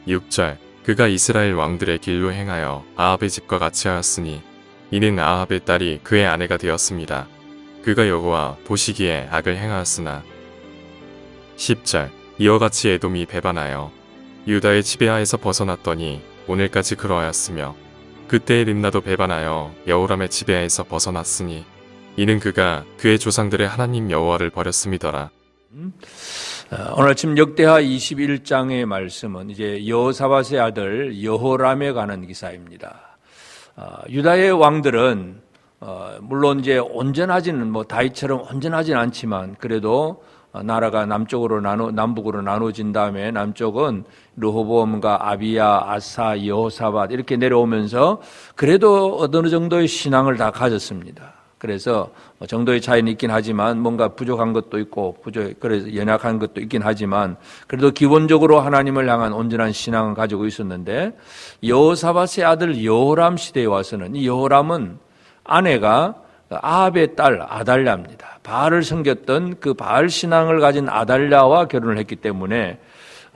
6절 그가 이스라엘 왕들의 길로 행하여 아합의 집과 같이 하였으니 이는 아합의 딸이 그의 아내가 되었습니다. 그가 여호와 보시기에 악을 행하였으나 10절 이와 같이 에돔이 배반하여 유다의 지배하에서 벗어났더니 오늘까지 그러하였으며 그때의 림나도 배반하여 여호람의 지배하에서 벗어났으니 이는 그가 그의 조상들의 하나님 여호와를 버렸음이더라. 오늘 아침 역대하 21장의 말씀은 이제 여호사밧의 아들 여호람에 관한 기사입니다. 유다의 왕들은 물론 이제 온전하지는 다윗처럼 온전하지는 않지만 그래도 나라가 남북으로 나눠진 다음에 남쪽은 르호보암과 아비야, 아사, 여호사밧 이렇게 내려오면서 그래도 어느 정도의 신앙을 다 가졌습니다. 그래서 정도의 차이는 있긴 하지만 뭔가 부족한 것도 있고 그래서 연약한 것도 있긴 하지만 그래도 기본적으로 하나님을 향한 온전한 신앙을 가지고 있었는데 여호사밧의 아들 여호람 시대에 와서는 이 여호람은 아내가 아합의 딸 아달랴입니다. 바알을 섬겼던 그 바알 신앙을 가진 아달랴와 결혼을 했기 때문에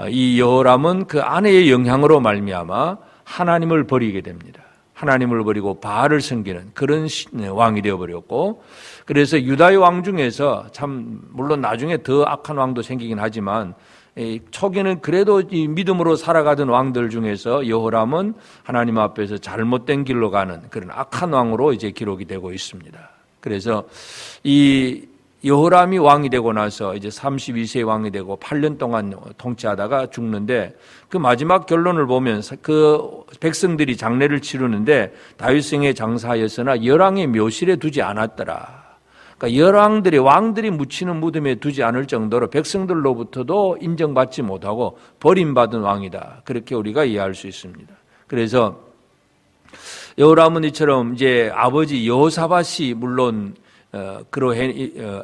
이 여호람은 그 아내의 영향으로 말미암아 하나님을 버리게 됩니다. 하나님을 버리고 바알을 섬기는 그런 왕이 되어버렸고, 그래서 유다의 왕 중에서 참 물론 나중에 더 악한 왕도 생기긴 하지만 초기는 그래도 이 믿음으로 살아가던 왕들 중에서 여호람은 하나님 앞에서 잘못된 길로 가는 그런 악한 왕으로 이제 기록이 되고 있습니다. 그래서 이 여호람이 왕이 되고 나서 이제 32세 왕이 되고 8년 동안 통치하다가 죽는데 그 마지막 결론을 보면 그 백성들이 장례를 치르는데 다윗성에 장사하였으나 열왕의 묘실에 두지 않았더라. 그러니까 왕들이 묻히는 무덤에 두지 않을 정도로 백성들로부터도 인정받지 못하고 버림받은 왕이다. 그렇게 우리가 이해할 수 있습니다. 그래서 여호람은 이처럼 이제 아버지 여호사밧이 물론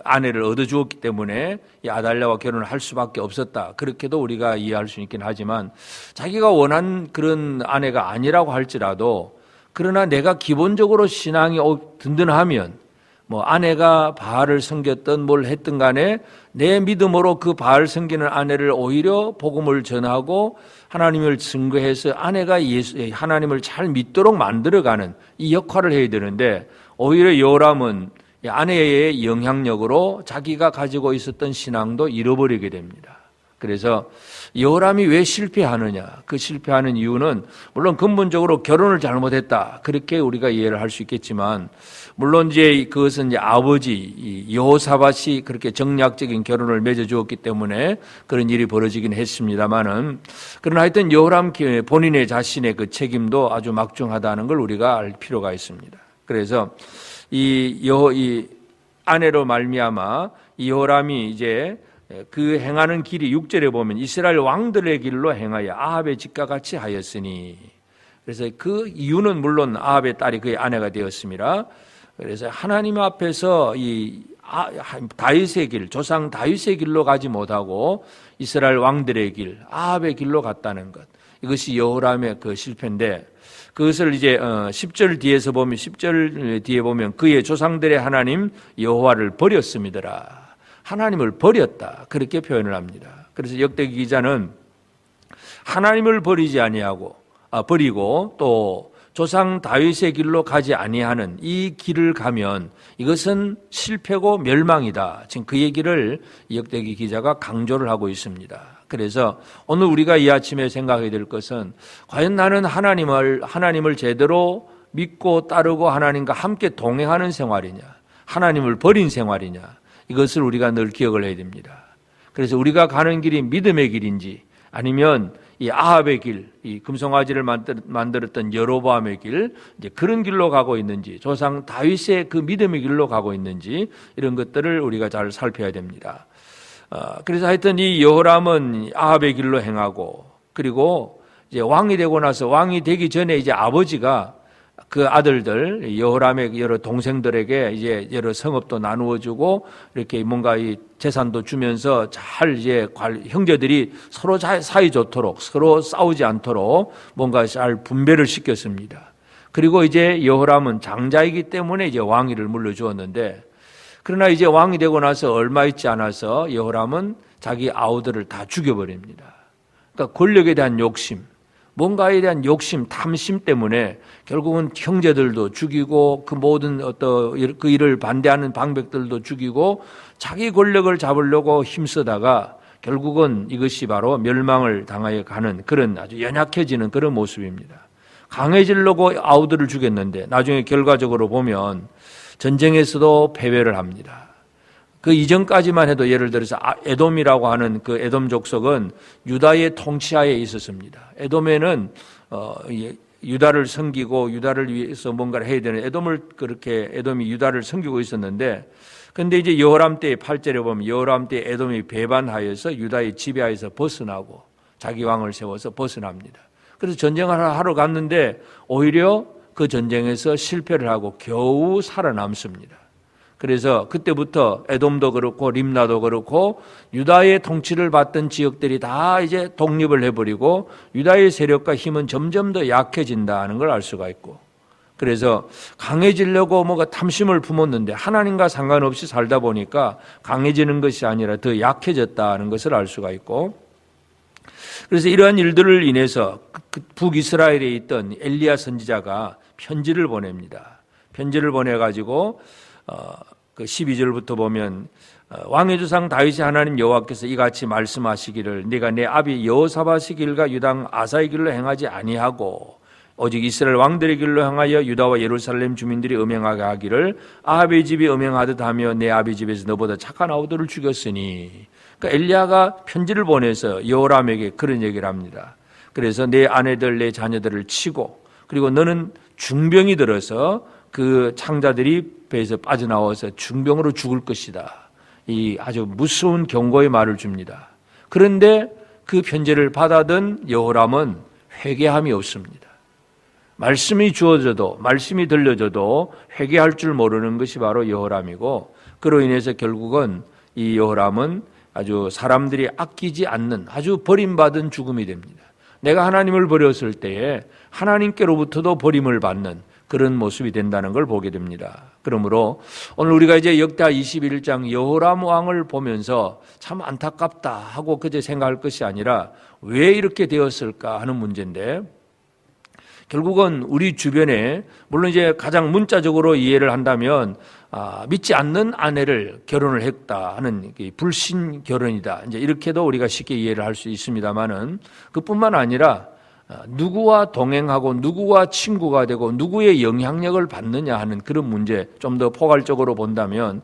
아내를 얻어주었기 때문에 이 아달랴와 결혼을 할 수밖에 없었다. 그렇게도 우리가 이해할 수 있긴 하지만 자기가 원한 그런 아내가 아니라고 할지라도 그러나 내가 기본적으로 신앙이 든든하면 아내가 바알을 섬겼던 뭘 했든 간에 내 믿음으로 그 바알 섬기는 아내를 오히려 복음을 전하고 하나님을 증거해서 아내가 하나님을 잘 믿도록 만들어가는 이 역할을 해야 되는데 오히려 여호람은 아내의 영향력으로 자기가 가지고 있었던 신앙도 잃어버리게 됩니다. 그래서 여호람이 왜 실패하느냐? 그 실패하는 이유는 물론 근본적으로 결혼을 잘못했다. 그렇게 우리가 이해를 할 수 있겠지만 물론 이제 그것은 이제 아버지 여호사밧이 그렇게 정략적인 결혼을 맺어주었기 때문에 그런 일이 벌어지긴 했습니다만은 그러나 하여튼 여호람 본인의 자신의 그 책임도 아주 막중하다는 걸 우리가 알 필요가 있습니다. 그래서 이 아내로 말미암아 이 여호람이 이제 그 행하는 길이 6절에 보면 이스라엘 왕들의 길로 행하여 아합의 집과 같이 하였으니, 그래서 그 이유는 물론 아합의 딸이 그의 아내가 되었습니다. 그래서 하나님 앞에서 이 다윗의 길, 조상 다윗의 길로 가지 못하고 이스라엘 왕들의 길, 아합의 길로 갔다는 것, 이것이 여호람의 그 실패인데, 그것을 이제 10절 뒤에 보면 그의 조상들의 하나님 여호와를 버렸음이더라. 하나님을 버렸다. 그렇게 표현을 합니다. 그래서 역대기 기자는 하나님을 버리고 또 조상 다윗의 길로 가지 아니하는 이 길을 가면 이것은 실패고 멸망이다. 지금 그 얘기를 역대기 기자가 강조를 하고 있습니다. 그래서 오늘 우리가 이 아침에 생각해야 될 것은 과연 나는 하나님을 제대로 믿고 따르고 하나님과 함께 동행하는 생활이냐, 하나님을 버린 생활이냐, 이것을 우리가 늘 기억을 해야 됩니다. 그래서 우리가 가는 길이 믿음의 길인지 아니면 이 아합의 길, 이 금송아지를 만들었던 여로보암의 길, 이제 그런 길로 가고 있는지, 조상 다윗의 그 믿음의 길로 가고 있는지, 이런 것들을 우리가 잘 살펴야 됩니다. 그래서 하여튼 이 여호람은 아합의 길로 행하고, 그리고 이제 왕이 되고 나서 왕이 되기 전에 이제 아버지가 그 아들들 여호람의 여러 동생들에게 이제 여러 성읍도 나누어 주고 이렇게 뭔가 이 재산도 주면서 잘 이제 형제들이 서로 사이 좋도록 서로 싸우지 않도록 뭔가 잘 분배를 시켰습니다. 그리고 이제 여호람은 장자이기 때문에 이제 왕위를 물려주었는데, 그러나 이제 왕이 되고 나서 얼마 있지 않아서 여호람은 자기 아우들을 다 죽여버립니다. 그러니까 권력에 대한 욕심, 뭔가에 대한 욕심, 탐심 때문에 결국은 형제들도 죽이고 그 모든 그 일을 반대하는 방백들도 죽이고 자기 권력을 잡으려고 힘쓰다가 결국은 이것이 바로 멸망을 당하여 가는 그런 아주 연약해지는 그런 모습입니다. 강해지려고 아우들을 죽였는데 나중에 결과적으로 보면 전쟁에서도 패배를 합니다. 그 이전까지만 해도 예를 들어서 에돔이라고 하는 그 에돔 족속은 유다의 통치하에 있었습니다. 에돔에는 유다를 섬기고 유다를 위해서 뭔가를 해야 되는 에돔이 유다를 섬기고 있었는데, 근데 이제 여호람 때의 8절에 보면 여호람 때 에돔이 배반하여서 유다의 지배하에서 벗어나고 자기 왕을 세워서 벗어납니다. 그래서 전쟁을 하러 갔는데 오히려 그 전쟁에서 실패를 하고 겨우 살아남습니다. 그래서 그때부터 에돔도 그렇고 림나도 그렇고 유다의 통치를 받던 지역들이 다 이제 독립을 해버리고 유다의 세력과 힘은 점점 더 약해진다는 걸 알 수가 있고, 그래서 강해지려고 뭔가 탐심을 품었는데 하나님과 상관없이 살다 보니까 강해지는 것이 아니라 더 약해졌다는 것을 알 수가 있고, 그래서 이러한 일들을 인해서 북이스라엘에 있던 엘리야 선지자가 편지를 보냅니다. 편지를 보내가지고 그 12절부터 보면 왕의 조상 다윗이 하나님 여호와께서 이같이 말씀하시기를 네가 내 아비 여호사밧의 길과 유당 아사의 길로 행하지 아니하고 오직 이스라엘 왕들의 길로 향하여 유다와 예루살렘 주민들이 음행하게 하기를 아합의 집이 음행하듯 하며 내 아비 집에서 너보다 착한 아우들을 죽였으니, 그러니까 엘리야가 편지를 보내서 여호람에게 그런 얘기를 합니다. 그래서 내 아내들 내 자녀들을 치고 그리고 너는 중병이 들어서 그 창자들이 배에서 빠져나와서 중병으로 죽을 것이다. 이 아주 무서운 경고의 말을 줍니다. 그런데 그 편지를 받아든 여호람은 회개함이 없습니다. 말씀이 주어져도 말씀이 들려져도 회개할 줄 모르는 것이 바로 여호람이고, 그로 인해서 결국은 이 여호람은 아주 사람들이 아끼지 않는 아주 버림받은 죽음이 됩니다. 내가 하나님을 버렸을 때에 하나님께로부터도 버림을 받는 그런 모습이 된다는 걸 보게 됩니다. 그러므로 오늘 우리가 이제 역대하 21장 여호람 왕을 보면서 참 안타깝다 하고 그저 생각할 것이 아니라 왜 이렇게 되었을까 하는 문제인데, 결국은 우리 주변에 물론 이제 가장 문자적으로 이해를 한다면 믿지 않는 아내를 결혼을 했다 하는 불신 결혼이다, 이제 이렇게도 우리가 쉽게 이해를 할 수 있습니다만은 그뿐만 아니라 누구와 동행하고 누구와 친구가 되고 누구의 영향력을 받느냐 하는 그런 문제, 좀 더 포괄적으로 본다면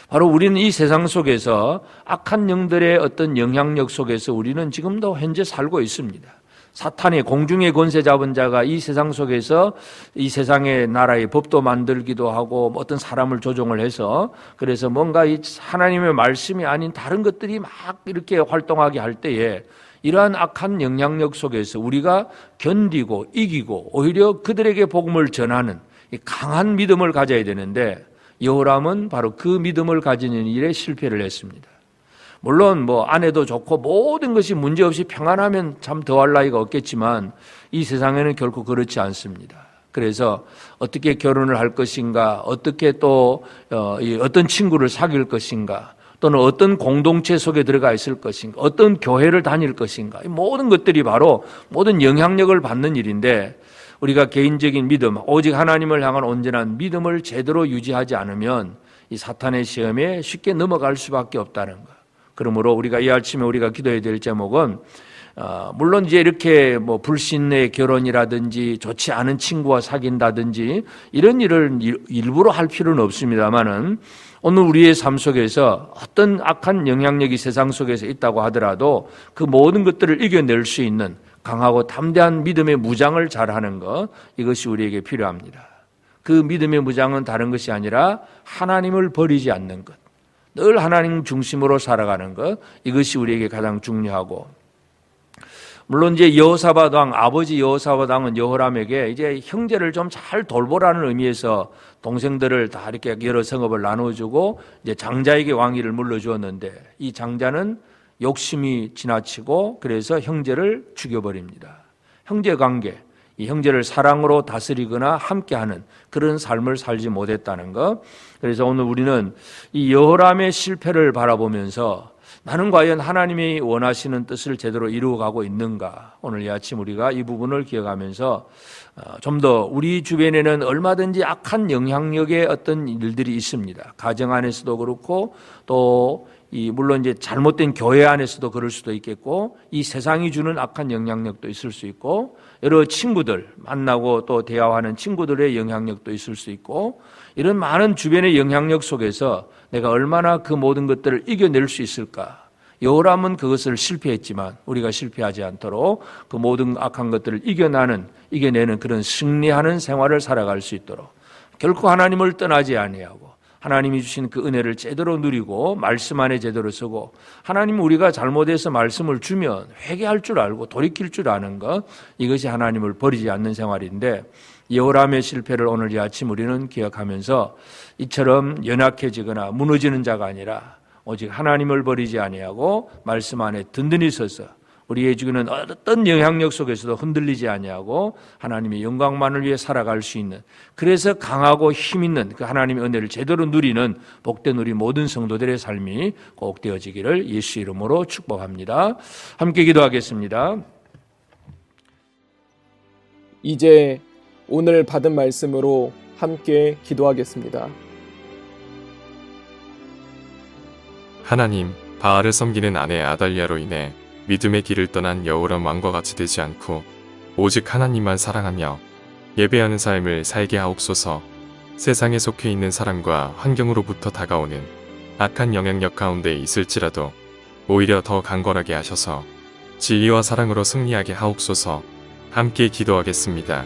바로 우리는 이 세상 속에서 악한 영들의 어떤 영향력 속에서 우리는 지금도 현재 살고 있습니다. 사탄의 공중의 권세 잡은 자가 이 세상 속에서 이 세상의 나라의 법도 만들기도 하고 어떤 사람을 조종을 해서 그래서 뭔가 이 하나님의 말씀이 아닌 다른 것들이 막 이렇게 활동하게 할 때에 이러한 악한 영향력 속에서 우리가 견디고 이기고 오히려 그들에게 복음을 전하는 강한 믿음을 가져야 되는데, 여호람은 바로 그 믿음을 가지는 일에 실패를 했습니다. 물론 아내도 좋고 모든 것이 문제없이 평안하면 참 더할 나위가 없겠지만 이 세상에는 결코 그렇지 않습니다. 그래서 어떻게 결혼을 할 것인가, 어떻게 또 어떤 친구를 사귈 것인가, 또는 어떤 공동체 속에 들어가 있을 것인가, 어떤 교회를 다닐 것인가, 이 모든 것들이 바로 모든 영향력을 받는 일인데, 우리가 개인적인 믿음, 오직 하나님을 향한 온전한 믿음을 제대로 유지하지 않으면 이 사탄의 시험에 쉽게 넘어갈 수밖에 없다는 것. 그러므로 우리가 이 아침에 우리가 기도해야 될 제목은 물론 이제 이렇게 불신의 결혼이라든지 좋지 않은 친구와 사귄다든지 이런 일을 일부러 할 필요는 없습니다만은 오늘 우리의 삶 속에서 어떤 악한 영향력이 세상 속에서 있다고 하더라도 그 모든 것들을 이겨낼 수 있는 강하고 담대한 믿음의 무장을 잘하는 것, 이것이 우리에게 필요합니다. 그 믿음의 무장은 다른 것이 아니라 하나님을 버리지 않는 것, 늘 하나님 중심으로 살아가는 것, 이것이 우리에게 가장 중요하고, 물론 이제 여호사밧 왕, 아버지 여호사밧 왕은 여호람에게 이제 형제를 좀 잘 돌보라는 의미에서 동생들을 다 이렇게 여러 성읍을 나눠주고 이제 장자에게 왕위를 물려주었는데, 이 장자는 욕심이 지나치고 그래서 형제를 죽여버립니다. 형제 관계, 이 형제를 사랑으로 다스리거나 함께하는 그런 삶을 살지 못했다는 것. 그래서 오늘 우리는 이 여호람의 실패를 바라보면서 나는 과연 하나님이 원하시는 뜻을 제대로 이루어가고 있는가? 오늘 이 아침 우리가 이 부분을 기억하면서 좀 더 우리 주변에는 얼마든지 악한 영향력의 어떤 일들이 있습니다. 가정 안에서도 그렇고 또 물론 이제 잘못된 교회 안에서도 그럴 수도 있겠고 이 세상이 주는 악한 영향력도 있을 수 있고 여러 친구들 만나고 또 대화하는 친구들의 영향력도 있을 수 있고 이런 많은 주변의 영향력 속에서 내가 얼마나 그 모든 것들을 이겨낼 수 있을까? 여호람은 그것을 실패했지만 우리가 실패하지 않도록 그 모든 악한 것들을 이겨내는 그런 승리하는 생활을 살아갈 수 있도록 결코 하나님을 떠나지 아니하고 하나님이 주신 그 은혜를 제대로 누리고 말씀 안에 제대로 서고 하나님 우리가 잘못해서 말씀을 주면 회개할 줄 알고 돌이킬 줄 아는 것 이것이 하나님을 버리지 않는 생활인데 여호람의 실패를 오늘 이 아침 우리는 기억하면서 이처럼 연약해지거나 무너지는 자가 아니라 오직 하나님을 버리지 아니하고 말씀 안에 든든히 서서 우리의 주기는 어떤 영향력 속에서도 흔들리지 아니하고 하나님의 영광만을 위해 살아갈 수 있는 그래서 강하고 힘 있는 그 하나님의 은혜를 제대로 누리는 복된 우리 모든 성도들의 삶이 꼭 되어지기를 예수 이름으로 축복합니다. 함께 기도하겠습니다. 이제 오늘 받은 말씀으로 함께 기도하겠습니다. 하나님, 바알을 섬기는 아내 아달랴로 인해 믿음의 길을 떠난 여호람 왕과 같이 되지 않고 오직 하나님만 사랑하며 예배하는 삶을 살게 하옵소서. 세상에 속해 있는 사람과 환경으로부터 다가오는 악한 영향력 가운데 있을지라도 오히려 더 강건하게 하셔서 진리와 사랑으로 승리하게 하옵소서. 함께 기도하겠습니다.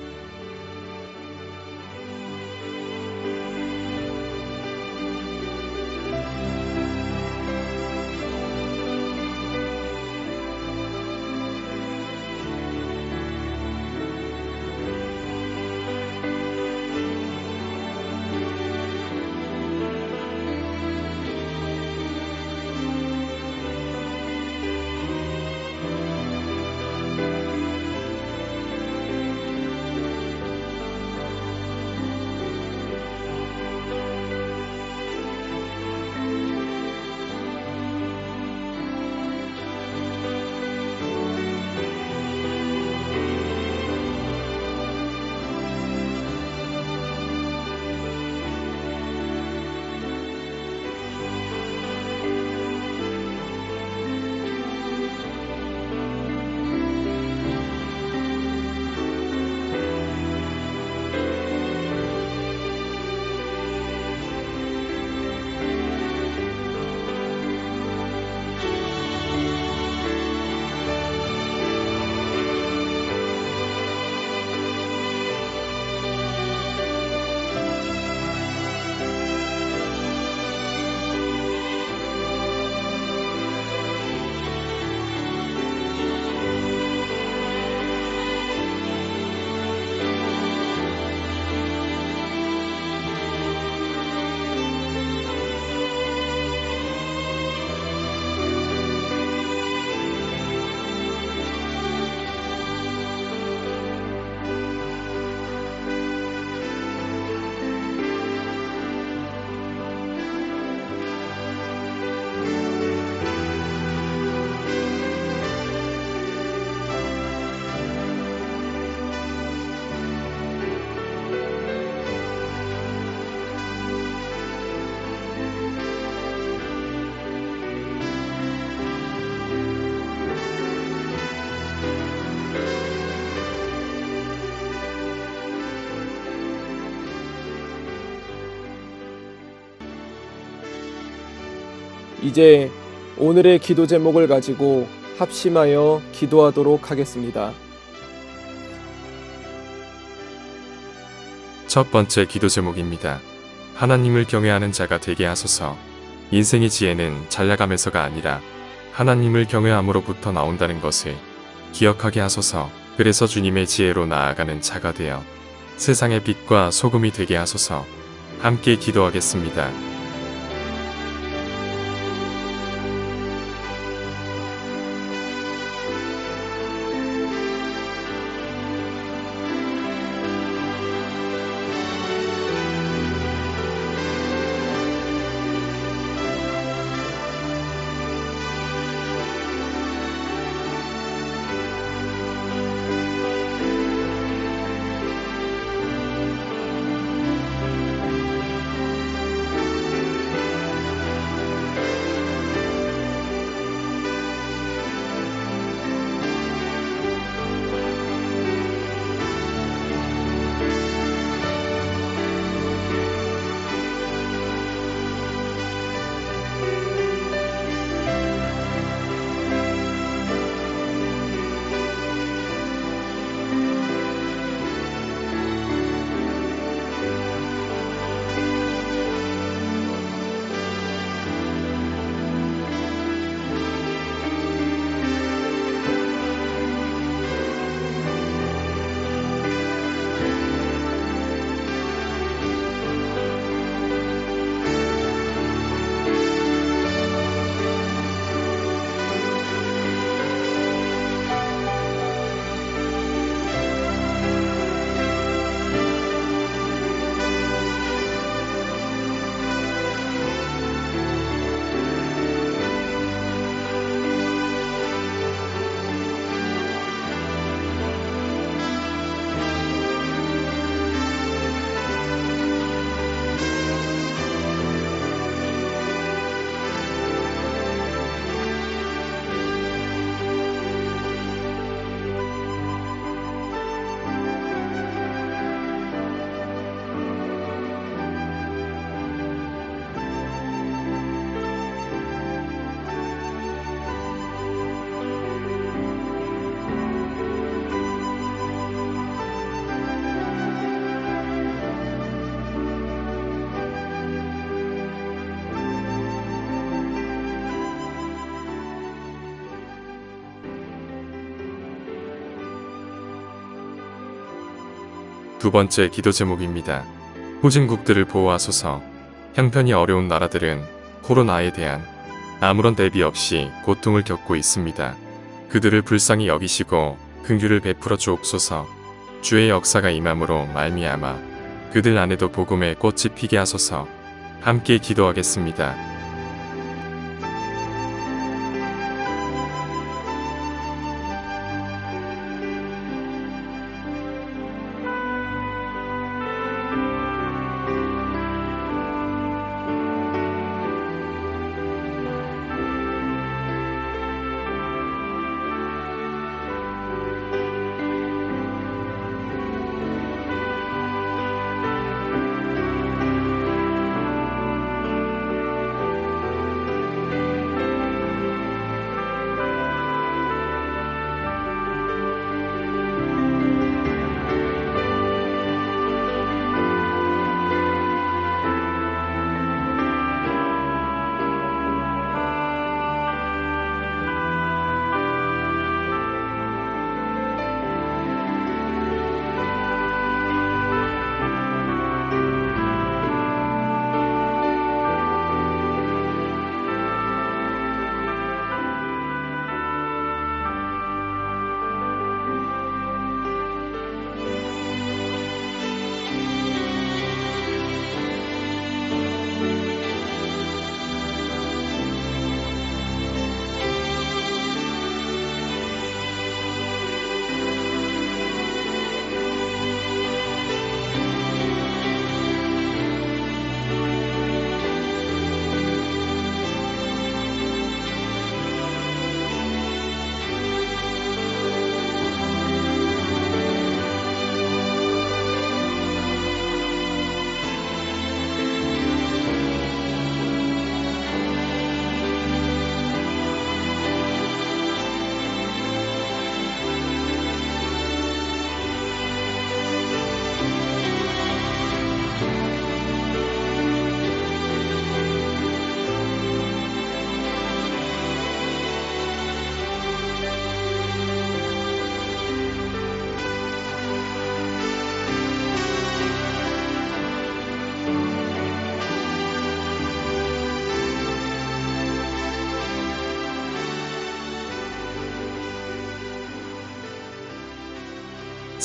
이제 오늘의 기도 제목을 가지고 합심하여 기도하도록 하겠습니다. 첫 번째 기도 제목입니다. 하나님을 경외하는 자가 되게 하소서. 인생의 지혜는 잘 나감에서가 아니라 하나님을 경외함으로부터 나온다는 것을 기억하게 하소서. 그래서 주님의 지혜로 나아가는 자가 되어 세상의 빛과 소금이 되게 하소서. 함께 기도하겠습니다. 두 번째 기도 제목입니다. 후진국들을 보호하소서. 형편이 어려운 나라들은 코로나에 대한 아무런 대비 없이 고통을 겪고 있습니다. 그들을 불쌍히 여기시고 긍휼을 베풀어 주옵소서. 주의 역사가 임함으로 말미암아 그들 안에도 복음의 꽃이 피게 하소서. 함께 기도하겠습니다.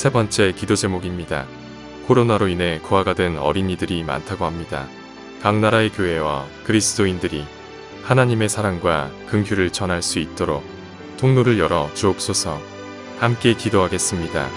세 번째 기도 제목입니다. 코로나로 인해 고아가 된 어린이들이 많다고 합니다. 각 나라의 교회와 그리스도인들이 하나님의 사랑과 긍휼을 전할 수 있도록 통로를 열어 주옵소서. 함께 기도하겠습니다.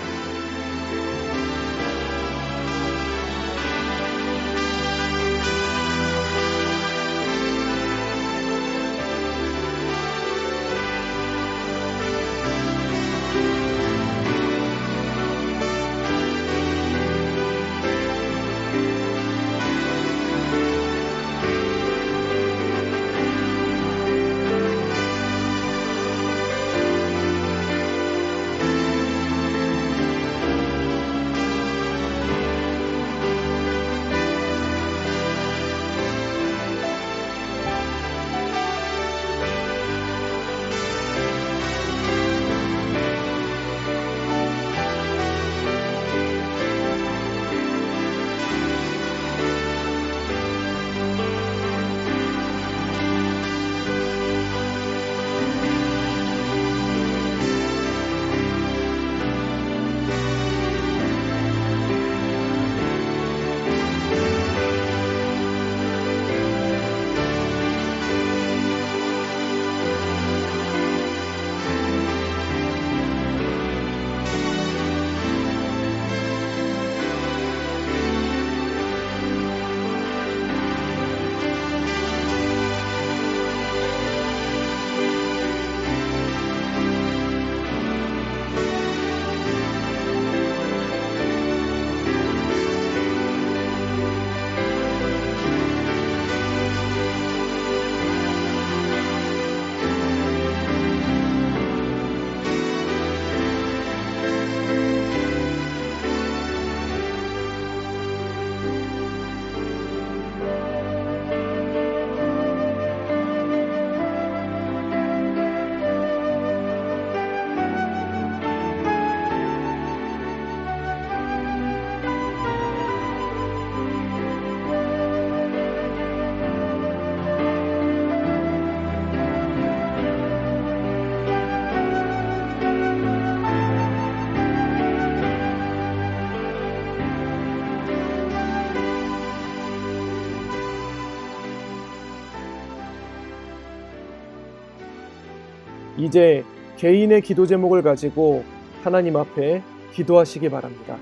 이제 개인의 기도 제목을 가지고 하나님 앞에 기도하시기 바랍니다.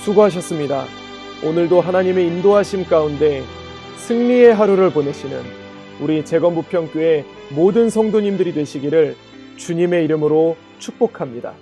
수고하셨습니다. 오늘도 하나님의 인도하심 가운데 승리의 하루를 보내시는 우리 재건부평교회 모든 성도님들이 되시기를 주님의 이름으로 축복합니다.